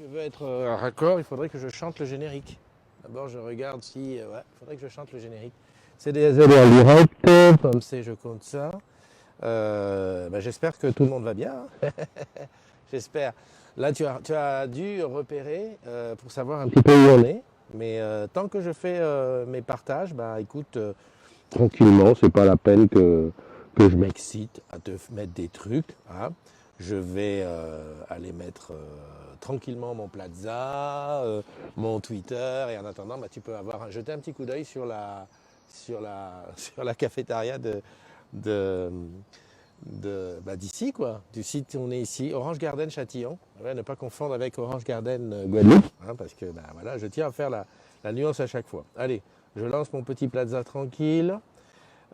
je veux être raccord, il faudrait que je chante le générique. D'abord, je regarde si... ouais, il faudrait que je chante le générique. C'est des zéros en direct, comme c'est, je compte ça. J'espère que tout le monde va bien. J'espère. Là, tu as dû repérer pour savoir un petit peu où on est. Mais tant que je fais mes partages, bah écoute, tranquillement, c'est pas la peine que je m'excite à te mettre des trucs. Hein. Je vais aller mettre tranquillement mon Plaza, mon Twitter, et en attendant, bah, tu peux jeter un petit coup d'œil sur la cafétéria de, d'ici, quoi. Du site où on est ici, Orange Garden Châtillon. Ouais, ne pas confondre avec Orange Garden Guadeloupe, hein, parce que voilà, je tiens à faire la nuance à chaque fois. Allez, je lance mon petit Plaza tranquille.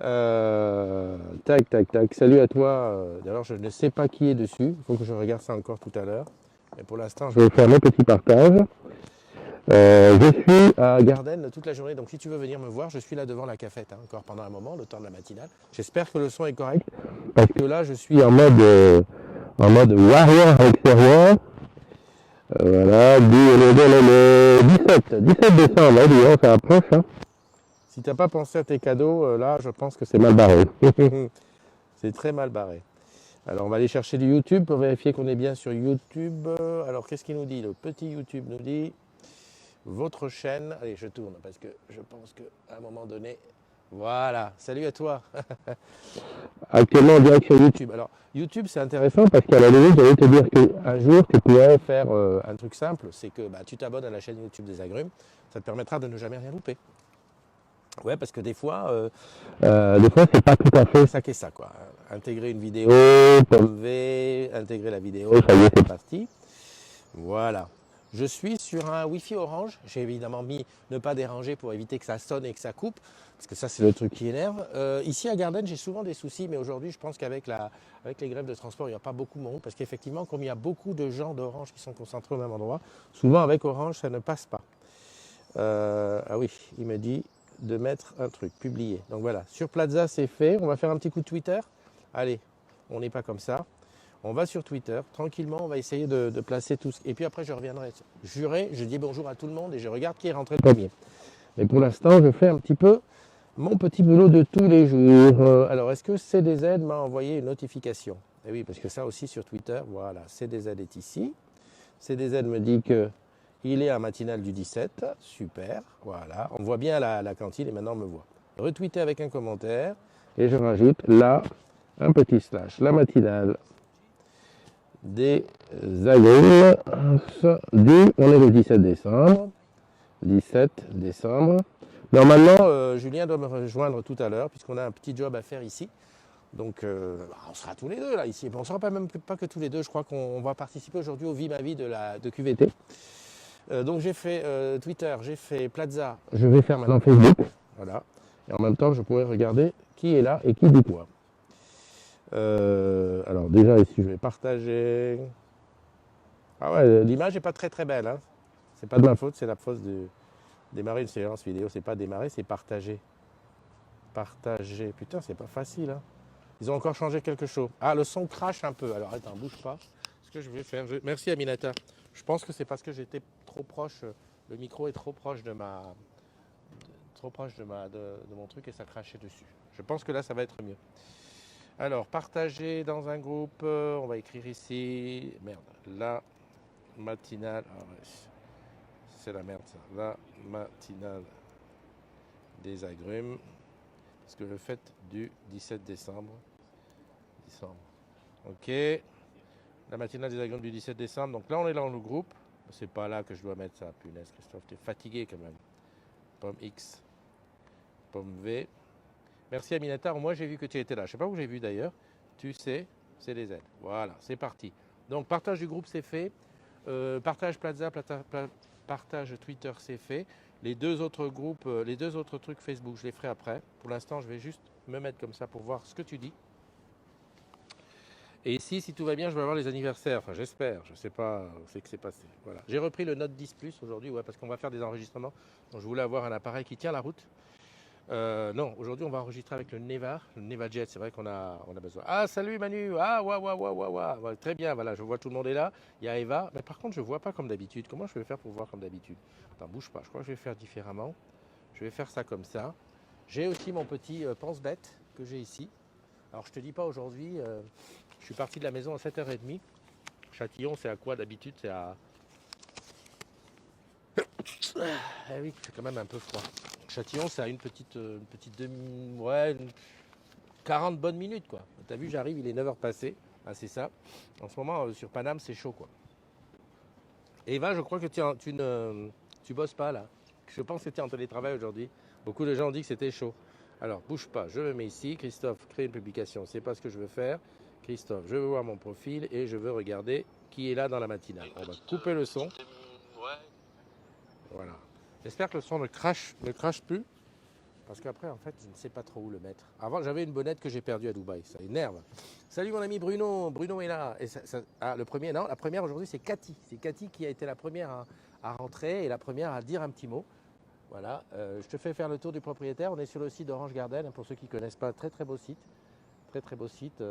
Tac, tac, tac. Salut à toi. D'ailleurs, je ne sais pas qui est dessus. Il faut que je regarde ça encore tout à l'heure. Mais pour l'instant, je vais faire mon petit partage. Je suis à Garden toute la journée. Donc, si tu veux venir me voir, je suis là devant la cafette, hein, encore pendant un moment, le temps de la matinale. J'espère que le son est correct. Parce que là, je suis en mode warrior extérieur. Voilà, le 17 décembre, hein, ça approche. Hein. Si tu n'as pas pensé à tes cadeaux, là, je pense que c'est mal barré. C'est très mal barré. Alors, on va aller chercher du YouTube pour vérifier qu'on est bien sur YouTube. Alors, qu'est-ce qu'il nous dit? Le petit YouTube nous dit votre chaîne. Allez, je tourne parce que je pense qu'à un moment donné, voilà. Salut à toi. Actuellement en direct sur YouTube. Alors, YouTube, c'est intéressant parce qu'à la limite, j'allais te dire qu'un jour, tu pourrais faire un truc simple. C'est que tu t'abonnes à la chaîne YouTube des Agrumes. Ça te permettra de ne jamais rien louper. Ouais, parce que des fois c'est pas tout à fait ça qu'est ça, quoi. Intégrer une vidéo, pomme V, intégrer la vidéo, ça y est, c'est parti. Voilà. Je suis sur un Wi-Fi Orange. J'ai évidemment mis ne pas déranger pour éviter que ça sonne et que ça coupe, parce que ça, c'est le truc qui énerve. Ici à Garden, j'ai souvent des soucis, mais aujourd'hui, je pense qu'avec les grèves de transport, il n'y a pas beaucoup de monde, parce qu'effectivement, comme il y a beaucoup de gens d'Orange qui sont concentrés au même endroit, souvent avec Orange, ça ne passe pas. Ah oui, il me dit de mettre un truc, publier. Donc voilà, sur Plaza, c'est fait. On va faire un petit coup de Twitter. Allez, on n'est pas comme ça. On va sur Twitter, tranquillement, on va essayer de placer tout. Et puis après, je reviendrai. Je dis bonjour à tout le monde et je regarde qui est rentré le premier. Mais pour l'instant, je fais un petit peu mon petit boulot de tous les jours. Alors, est-ce que CDZ m'a envoyé une notification? Eh oui, parce que ça aussi sur Twitter, voilà, CDZ est ici. CDZ me dit que il est à matinale du 17, super, voilà. On voit bien la cantine et maintenant on me voit. Retweeter avec un commentaire et je rajoute là un petit slash, la matinale des agrumes on est le 17 décembre. 17 décembre. Normalement, Julien doit me rejoindre tout à l'heure puisqu'on a un petit job à faire ici. Donc, on sera tous les deux là ici. On ne sera même pas que tous les deux. Je crois qu'on va participer aujourd'hui au Vie ma vie de QVT. Donc j'ai fait Twitter, j'ai fait Plaza. Je vais faire maintenant Facebook. Voilà. Et en même temps, je pourrais regarder qui est là et qui dit quoi. Alors déjà ici, je vais partager. Ah ouais, l'image n'est pas très très belle. Hein. C'est pas de ma faute, c'est la faute de démarrer une séance vidéo. C'est pas démarrer, c'est partager. Partager. Putain, c'est pas facile. Hein. Ils ont encore changé quelque chose. Ah, le son crache un peu. Alors attends, bouge pas. Ce que je vais faire. Merci Aminata. Je pense que c'est parce que j'étais trop proche. Le micro est trop proche de mon truc et ça crachait dessus. Je pense que là, ça va être mieux. Alors, partager dans un groupe. On va écrire ici. Merde. La matinale. Ah ouais, c'est la merde ça. La matinale des agrumes. Parce que le fait du 17 décembre. Ok. La matinale des agrumes du 17 décembre. Donc là, on est dans le groupe. C'est pas là que je dois mettre ça. Punaise, Christophe, t'es fatigué quand même. Pomme X. Pomme V. Merci Aminata. Moi, j'ai vu que tu étais là. Je sais pas où j'ai vu d'ailleurs. Tu sais, c'est les aides. Voilà, c'est parti. Donc, partage du groupe, c'est fait. Partage Plaza, partage Twitter, c'est fait. Les deux autres groupes, les deux autres trucs Facebook, je les ferai après. Pour l'instant, je vais juste me mettre comme ça pour voir ce que tu dis. Et ici, si tout va bien, je vais avoir les anniversaires. Enfin, j'espère. Je ne sais pas ce que c'est passé. Voilà. J'ai repris le Note 10 Plus aujourd'hui, ouais, parce qu'on va faire des enregistrements. Donc, je voulais avoir un appareil qui tient la route. Non, aujourd'hui on va enregistrer avec le Neva Jet, c'est vrai qu'on a besoin. Ah, salut Manu! Ah, ouais, ouais, ouais, ouais, ouais. Ouais, très bien, voilà, je vois tout le monde est là. Il y a Eva, mais par contre je vois pas comme d'habitude. Comment je vais faire pour voir comme d'habitude? Attends, bouge pas, je crois que je vais faire différemment. Je vais faire ça comme ça. J'ai aussi mon petit pense-bête que j'ai ici. Alors je te dis pas aujourd'hui, je suis parti de la maison à 7h30. Châtillon, c'est à quoi d'habitude? C'est à. Ah oui, c'est quand même un peu froid. Châtillon, c'est à une petite demi. Ouais, 40 bonnes minutes, quoi. T'as vu, j'arrive, il est 9h passé. Ah, c'est ça. En ce moment, sur Paname, c'est chaud, quoi. Et Eva, je crois que tu bosses pas, là. Je pense que tu es en télétravail aujourd'hui. Beaucoup de gens ont dit que c'était chaud. Alors, bouge pas, je me mets ici. Christophe, crée une publication. C'est pas ce que je veux faire. Christophe, je veux voir mon profil et je veux regarder qui est là dans la matinale. On va couper le son. Voilà. J'espère que le son ne crache plus. Parce qu'après, en fait, je ne sais pas trop où le mettre. Avant, j'avais une bonnette que j'ai perdue à Dubaï. Ça énerve. Salut mon ami Bruno. Bruno est là. Et le premier, non, la première aujourd'hui, c'est Cathy. C'est Cathy qui a été la première à rentrer et la première à dire un petit mot. Voilà. Je te fais faire le tour du propriétaire. On est sur le site d'Orange Garden. Pour ceux qui ne connaissent pas, très très beau site. Très très beau site.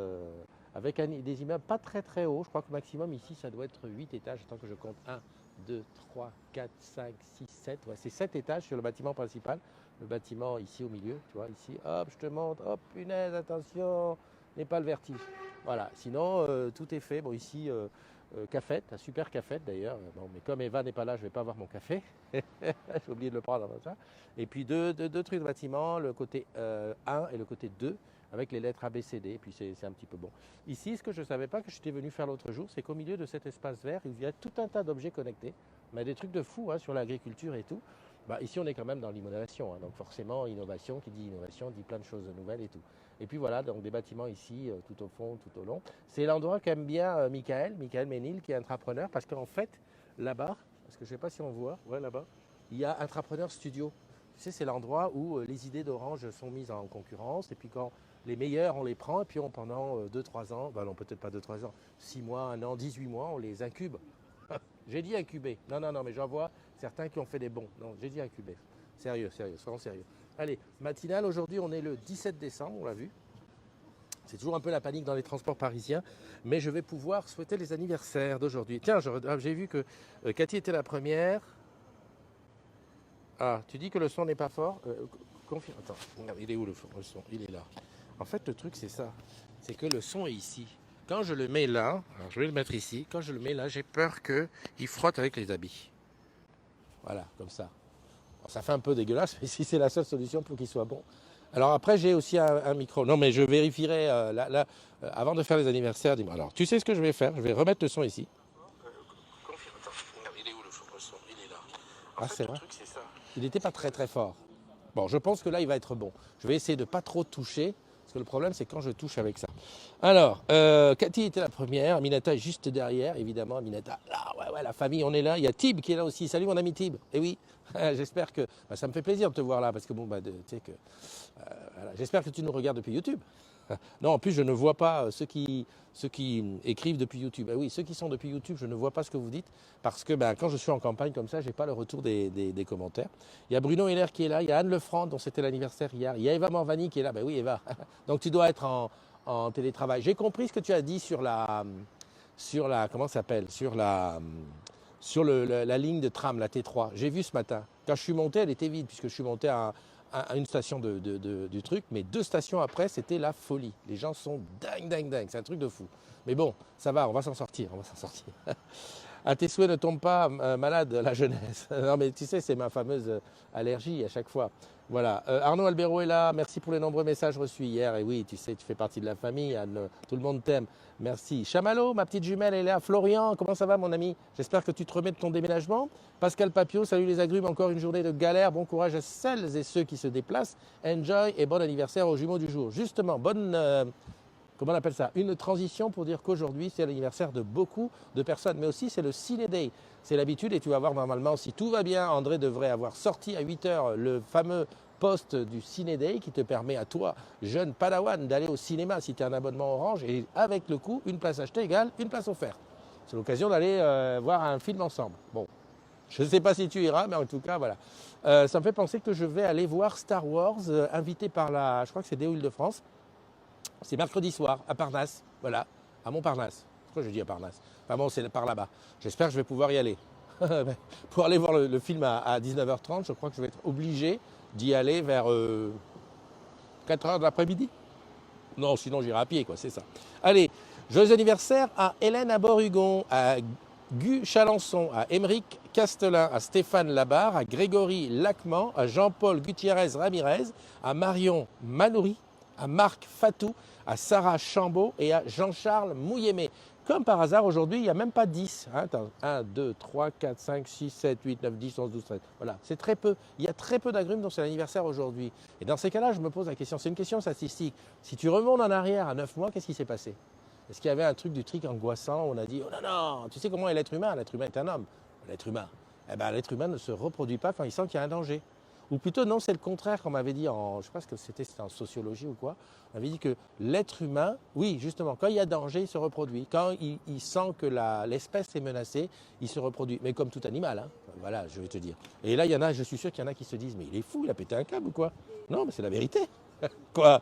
Avec des immeubles pas très très hauts. Je crois que maximum ici, ça doit être 8 étages. Attends que je compte. 1, 2, 3, 4, 5, 6, 7. Ouais, c'est 7 étages sur le bâtiment principal. Le bâtiment ici au milieu, tu vois, ici, hop, je te montre, hop, punaise, attention, n'aie pas le vertige. Voilà, sinon, tout est fait. Bon, ici, cafette, un super cafette d'ailleurs. Bon, mais comme Eva n'est pas là, je ne vais pas avoir mon café. J'ai oublié de le prendre avant ça. Et puis deux trucs de bâtiment, le côté 1 et le côté 2, avec les lettres A, B, C, D. Et puis c'est un petit peu bon. Ici, ce que je ne savais pas, que j'étais venu faire l'autre jour, c'est qu'au milieu de cet espace vert, il y a tout un tas d'objets connectés. Mais des trucs de fou, hein, sur l'agriculture et tout. Bah, ici, on est quand même dans l'innovation, hein, donc forcément, innovation, qui dit innovation, dit plein de choses nouvelles et tout. Et puis voilà, donc des bâtiments ici, tout au fond, tout au long. C'est l'endroit qu'aime bien Michael Ménil, qui est entrepreneur, parce qu'en fait, là-bas, parce que je ne sais pas si on voit, ouais, là-bas, il y a Entrepreneur Studio. Tu sais, c'est l'endroit où les idées d'Orange sont mises en concurrence, et puis quand les meilleurs, on les prend, et puis pendant 2-3 ans, bah non, peut-être pas 2-3 ans, 6 mois, 1 an, 18 mois, on les incube. J'ai dit incuber. Non, non, non, mais j'en vois certains qui ont fait des bons. Non, j'ai dit incuber. Sérieux, sérieux, soyons sérieux. Allez, matinale, aujourd'hui, on est le 17 décembre, on l'a vu. C'est toujours un peu la panique dans les transports parisiens, mais je vais pouvoir souhaiter les anniversaires d'aujourd'hui. Tiens, j'ai vu que Cathy était la première. Ah, tu dis que le son n'est pas fort. Confirme. Attends, il est où le son? Il est là. En fait, le truc, c'est ça. C'est que le son est ici. Quand je le mets là, alors je vais le mettre ici, quand je le mets là, j'ai peur qu'il frotte avec les habits. Voilà, comme ça. Alors, ça fait un peu dégueulasse, mais si c'est la seule solution pour qu'il soit bon. Alors après, j'ai aussi un micro. Non, mais je vérifierai avant de faire les anniversaires. Dis-moi. Alors, tu sais ce que je vais faire? Je vais remettre le son ici. Confirme. Attends, il est où le son? Il est là. Ah, c'est vrai. Il n'était pas très très fort. Bon, je pense que là, il va être bon. Je vais essayer de ne pas trop toucher, parce que le problème, c'est quand je touche avec ça. Alors, Cathy était la première, Aminata est juste derrière, évidemment. Aminata, là, ouais, la famille, on est là. Il y a Tib qui est là aussi. Salut mon ami Tib. Eh oui, j'espère que ça me fait plaisir de te voir là, parce que bon, tu sais que voilà. J'espère que tu nous regardes depuis YouTube. Non, en plus, je ne vois pas ceux qui écrivent depuis YouTube. Ah oui, ceux qui sont depuis YouTube, je ne vois pas ce que vous dites, parce que quand je suis en campagne comme ça, je n'ai pas le retour des commentaires. Il y a Bruno Heller qui est là, il y a Anne Lefranc, dont c'était l'anniversaire hier, il y a Eva Morvani qui est là. Ben oui, Eva. Donc tu dois être en télétravail. J'ai compris ce que tu as dit sur la comment ça s'appelle, sur la ligne de tram, la T3. J'ai vu ce matin. Quand je suis monté, elle était vide, puisque je suis monté à une station du truc, mais 2 stations après, c'était la folie. Les gens sont dingues. C'est un truc de fou. Mais bon, ça va, on va s'en sortir. À tes souhaits, ne tombe pas malade, la jeunesse. Non, mais tu sais, c'est ma fameuse allergie à chaque fois. Voilà. Arnaud Albero est là. Merci pour les nombreux messages reçus hier. Et oui, tu sais, tu fais partie de la famille. Anne, tout le monde t'aime. Merci. Chamallow, ma petite jumelle, elle est là. Florian, comment ça va, mon ami? J'espère que tu te remets de ton déménagement. Pascal Papio, salut les agrumes. Encore une journée de galère. Bon courage à celles et ceux qui se déplacent. Enjoy et bon anniversaire aux jumeaux du jour. Justement, bonne. Comment on appelle ça? Une transition pour dire qu'aujourd'hui, c'est l'anniversaire de beaucoup de personnes, mais aussi c'est le Ciné Day. C'est l'habitude et tu vas voir normalement, si tout va bien, André devrait avoir sorti à 8 h le fameux post du Ciné Day qui te permet à toi, jeune padawan, d'aller au cinéma si tu as un abonnement Orange et avec le coup, une place achetée égale une place offerte. C'est l'occasion d'aller voir un film ensemble. Bon. Je ne sais pas si tu iras, mais en tout cas, voilà. Ça me fait penser que je vais aller voir Star Wars, invité par je crois que c'est Des Île-de-France. C'est mercredi soir, à Parnasse, voilà, à Montparnasse. Pourquoi je dis à Parnasse? Enfin bon, c'est par là-bas. J'espère que je vais pouvoir y aller. Pour aller voir le film à 19h30, je crois que je vais être obligé d'y aller vers 4h de l'après-midi. Non, sinon j'irai à pied, quoi, c'est ça. Allez, joyeux anniversaire à Hélène Abord-Hugon, à Gu Chalençon, à Émeric Castelin, à Stéphane Labarre, à Grégory Lacman, à Jean-Paul Gutiérrez Ramirez, à Marion Manoury, à Marc Fatou, à Sarah Chambaud et à Jean-Charles Mouillemé. Comme par hasard, aujourd'hui, il n'y a même pas 10. Hein, 1, 2, 3, 4, 5, 6, 7, 8, 9, 10, 11, 12, 13. Voilà, c'est très peu. Il y a très peu d'agrumes dont c'est l'anniversaire aujourd'hui. Et dans ces cas-là, je me pose la question, c'est une question statistique. Si tu remontes en arrière à 9 mois, qu'est-ce qui s'est passé? Est-ce qu'il y avait un truc du trick angoissant où on a dit, oh non, non, tu sais comment est l'être humain? L'être humain est un homme. L'être humain. Eh bien, l'être humain ne se reproduit pas quand il sent qu'il y a un danger. Ou plutôt, non, c'est le contraire qu'on m'avait dit je ne sais pas ce que c'était en sociologie ou quoi. On avait dit que l'être humain, oui, justement, quand il y a danger, il se reproduit. Quand il sent que l'espèce est menacée, il se reproduit. Mais comme tout animal, hein. Voilà, je vais te dire. Et là, il y en a, je suis sûr qu'il y en a qui se disent, mais il est fou, il a pété un câble ou quoi? Non, mais c'est la vérité. Quoi?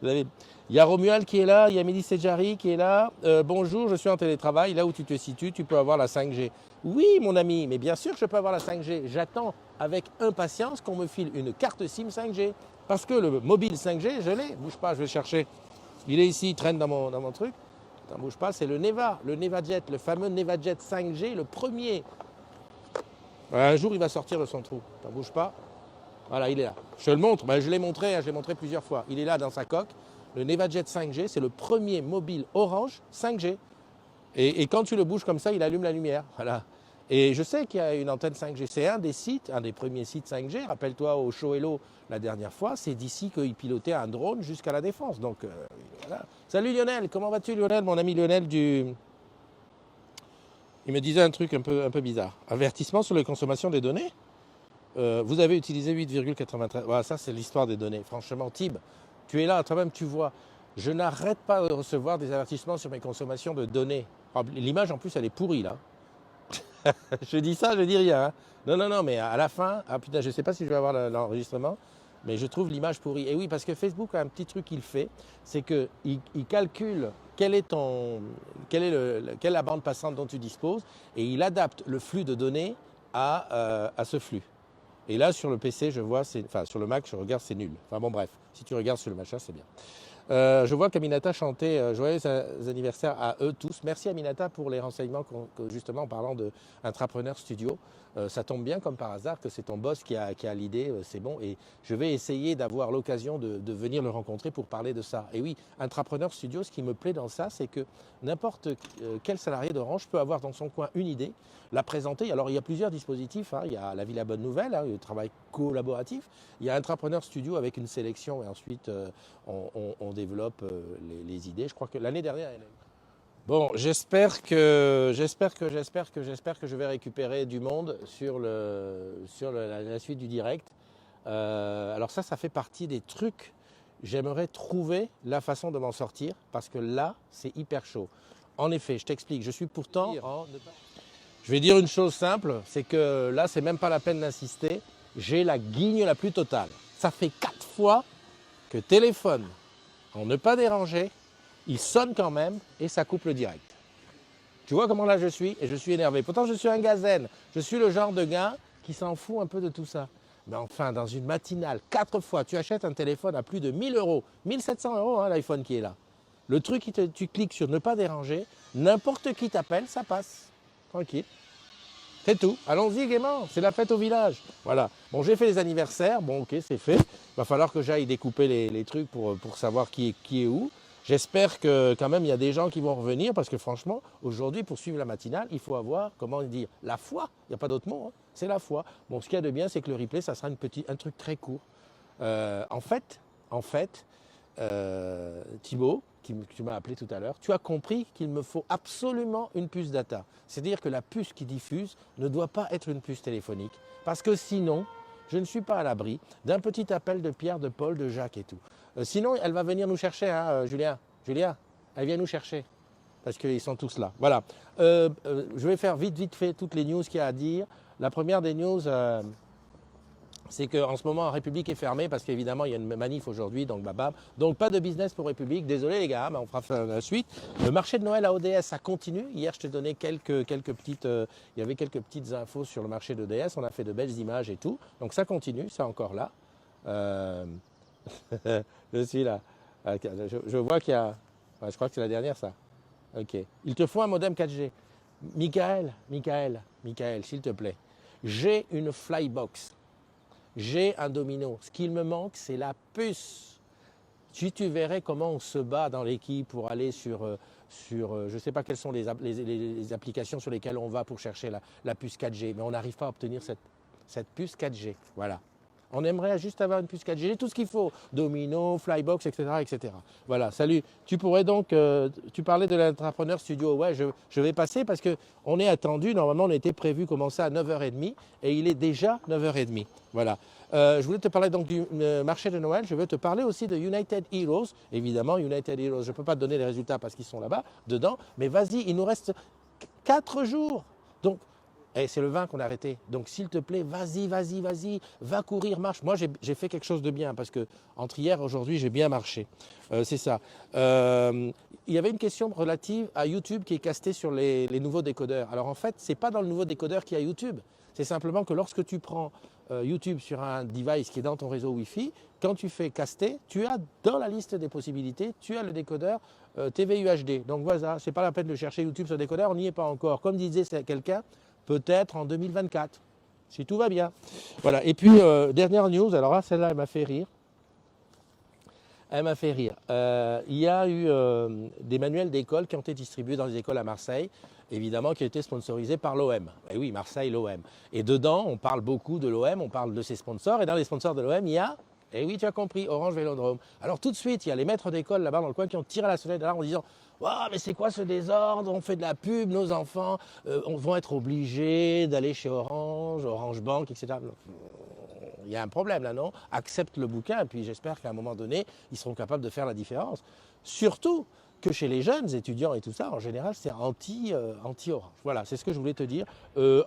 Il y a Romuald qui est là, il y a Mélisse Sedjari qui est là. Bonjour, je suis en télétravail. Là où tu te situes, tu peux avoir la 5G. Oui, mon ami, mais bien sûr que je peux avoir la 5G. J'attends avec impatience qu'on me file une carte SIM 5G. Parce que le mobile 5G, je l'ai. Bouge pas, je vais le chercher. Il est ici, il traîne dans mon truc. Attends, bouge pas, c'est le NevaJet, le fameux NevaJet 5G, le premier. Un jour, il va sortir de son trou. Attends, bouge pas. Voilà, il est là. Je te le montre, je l'ai montré, je l'ai montré plusieurs fois. Il est là dans sa coque. Le NevaJet 5G, c'est le premier mobile Orange 5G. Et quand tu le bouges comme ça, il allume la lumière. Voilà. Et je sais qu'il y a une antenne 5G. C'est un des sites, un des premiers sites 5G. Rappelle-toi au Show Hello la dernière fois, c'est d'ici qu'il pilotait un drone jusqu'à la Défense. Donc voilà. Salut Lionel, comment vas-tu Lionel? Mon ami Lionel Il me disait un truc un peu bizarre. Avertissement sur les consommations des données. Vous avez utilisé 8,93. Voilà, ça, c'est l'histoire des données. Franchement, Tib, tu es là, toi-même, tu vois. Je n'arrête pas de recevoir des avertissements sur mes consommations de données. L'image, en plus, elle est pourrie, là. Je dis ça, je dis rien. Hein. Non, mais à la fin, putain, je ne sais pas si je vais avoir l'enregistrement, mais je trouve l'image pourrie. Et oui, parce que Facebook a un petit truc qu'il fait, c'est qu'il calcule quelle est la bande passante dont tu disposes, et il adapte le flux de données à ce flux. Et là, sur le PC, je vois, sur le Mac, je regarde, c'est nul. Enfin bon, bref, si tu regardes sur le machin, c'est bien. Je vois qu'Aminata chantait joyeux anniversaire à eux tous. Merci Aminata pour les renseignements, justement en parlant de Intrapreneur Studio. Ça tombe bien comme par hasard que c'est ton boss qui a l'idée, c'est bon. Et je vais essayer d'avoir l'occasion de venir le rencontrer pour parler de ça. Et oui, Intrapreneur Studio, ce qui me plaît dans ça, c'est que n'importe quel salarié d'Orange peut avoir dans son coin une idée, la présenter. Alors il y a plusieurs dispositifs, hein. Il y a la Villa Bonne Nouvelle, hein, le travail collaboratif. Il y a Intrapreneur Studio avec une sélection et ensuite on développe les idées. Je crois que l'année dernière, bon, j'espère que je vais récupérer du monde sur la suite du direct. Alors ça fait partie des trucs. J'aimerais trouver la façon de m'en sortir parce que là, c'est hyper chaud. En effet, je t'explique. Je suis pourtant. Je vais dire une chose simple, c'est que là, c'est même pas la peine d'insister. J'ai la guigne la plus totale. Ça fait 4 fois que téléphone en ne pas déranger, il sonne quand même et ça coupe le direct. Tu vois comment là je suis et je suis énervé. Pourtant je suis un gars zen. Je suis le genre de gars qui s'en fout un peu de tout ça. Mais enfin, dans une matinale, 4 fois, tu achètes un téléphone à plus de 1000 euros, 1700 euros hein, l'iPhone qui est là. Le truc, tu cliques sur ne pas déranger, n'importe qui t'appelle, ça passe. Tranquille. C'est tout. Allons-y gaiement, c'est la fête au village. Voilà. Bon, j'ai fait les anniversaires. Bon, ok, c'est fait. Il va falloir que j'aille découper les trucs pour savoir qui est où. J'espère que quand même il y a des gens qui vont revenir parce que franchement, aujourd'hui, pour suivre la matinale, il faut avoir, comment dire, la foi. Il n'y a pas d'autre mot, hein. C'est la foi. Bon, ce qu'il y a de bien, c'est que le replay, ça sera un truc très court. En fait, Thibaut, tu m'as appelé tout à l'heure, tu as compris qu'il me faut absolument une puce data. C'est-à-dire que la puce qui diffuse ne doit pas être une puce téléphonique. Parce que sinon, je ne suis pas à l'abri d'un petit appel de Pierre, de Paul, de Jacques et tout. Sinon, elle va venir nous chercher, hein, Julien. Julien, elle vient nous chercher. parce qu'ils sont tous là. Voilà. Je vais faire vite fait toutes les news qu'il y a à dire. La première des news, c'est qu'en ce moment, République est fermée parce qu'évidemment, il y a une manif aujourd'hui, donc babab. Donc, pas de business pour République. Désolé les gars, mais on fera la suite. Le marché de Noël à ODS, ça continue. Hier, je te donnais quelques petites, il y avait quelques petites infos sur le marché d'ODS. On a fait de belles images et tout. Donc, ça continue, c'est encore là. Je suis là. Je vois qu'il y a... Ouais, je crois que c'est la dernière, ça. Ok. Il te faut un modem 4G. Michael, s'il te plaît. J'ai une Flybox. J'ai un domino. Ce qu'il me manque, c'est la puce. Si tu verrais comment on se bat dans l'équipe pour aller sur je ne sais pas quelles sont les applications sur lesquelles on va pour chercher la puce 4G, mais on n'arrive pas à obtenir cette puce 4G. Voilà. On aimerait juste avoir une puce 4G, j'ai tout ce qu'il faut, Domino, Flybox, etc., etc. Voilà, salut. Tu pourrais donc, tu parlais de l'entrepreneur studio, ouais, je vais passer parce qu'on est attendu, normalement on était prévu commencer à 9h30 et il est déjà 9h30. Voilà. Je voulais te parler donc du marché de Noël, je veux te parler aussi de United Heroes. Évidemment, United Heroes, je ne peux pas te donner les résultats parce qu'ils sont là-bas, dedans, mais vas-y, il nous reste 4 jours. Donc, c'est le 20 qu'on a arrêté. Donc, s'il te plaît, vas-y, va courir, marche. Moi, j'ai fait quelque chose de bien parce que entre hier et aujourd'hui, j'ai bien marché. C'est ça. Il y avait une question relative à YouTube qui est castée sur les nouveaux décodeurs. Alors, en fait, ce n'est pas dans le nouveau décodeur qu'il y a YouTube. C'est simplement que lorsque tu prends YouTube sur un device qui est dans ton réseau Wi-Fi, quand tu fais caster, tu as dans la liste des possibilités, tu as le décodeur TVU HD. Donc, voilà, ce n'est pas la peine de chercher YouTube sur le décodeur, on n'y est pas encore. Comme disait quelqu'un, peut-être en 2024, si tout va bien. Voilà. Et puis, dernière news, alors là, celle-là, elle m'a fait rire. Il y a eu des manuels d'école qui ont été distribués dans les écoles à Marseille, évidemment, qui ont été sponsorisés par l'OM. Et oui, Marseille, l'OM. Et dedans, on parle beaucoup de l'OM, on parle de ses sponsors. Et dans les sponsors de l'OM, il y a, et oui, tu as compris, Orange Vélodrome. Alors tout de suite, il y a les maîtres d'école là-bas dans le coin qui ont tiré la sonnette d'alarme en disant « Waouh, mais c'est quoi ce désordre? On fait de la pub, nos enfants vont être obligés d'aller chez Orange, Orange Bank, etc. » Il y a un problème là, non? Accepte le bouquin, et puis j'espère qu'à un moment donné, ils seront capables de faire la différence. Surtout que chez les jeunes étudiants et tout ça, en général, c'est anti-Orange. Voilà, c'est ce que je voulais te dire.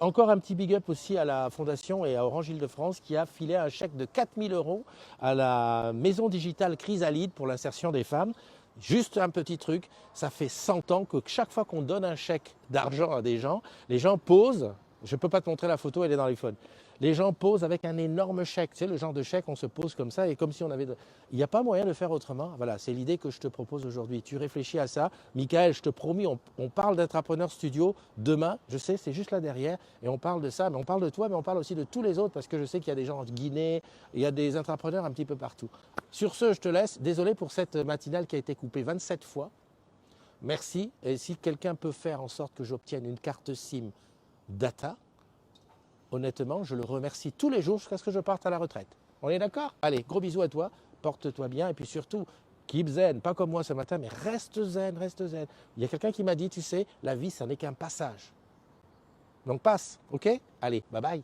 Encore un petit big up aussi à la Fondation et à Orange Île-de-France qui a filé un chèque de 4 000 € à la maison digitale Chrysalide pour l'insertion des femmes. Juste un petit truc, ça fait 100 ans que chaque fois qu'on donne un chèque d'argent à des gens, les gens posent, je ne peux pas te montrer la photo, elle est dans l'iPhone. Les gens posent avec un énorme chèque. Tu sais, le genre de chèque, on se pose comme ça et comme si on avait... Il n'y a pas moyen de faire autrement. Voilà, c'est l'idée que je te propose aujourd'hui. Tu réfléchis à ça. Michael, je te promis, on parle d'Entrepreneur Studio demain. Je sais, c'est juste là derrière. Et on parle de ça, mais on parle de toi, mais on parle aussi de tous les autres parce que je sais qu'il y a des gens en Guinée, il y a des entrepreneurs un petit peu partout. Sur ce, je te laisse. Désolé pour cette matinale qui a été coupée 27 fois. Merci. Et si quelqu'un peut faire en sorte que j'obtienne une carte SIM data, honnêtement, je le remercie tous les jours jusqu'à ce que je parte à la retraite. On est d'accord? Allez, gros bisous à toi, porte-toi bien et puis surtout, keep zen, pas comme moi ce matin, mais reste zen, reste zen. Il y a quelqu'un qui m'a dit, tu sais, la vie, ça n'est qu'un passage. Donc passe, ok? Allez, bye bye.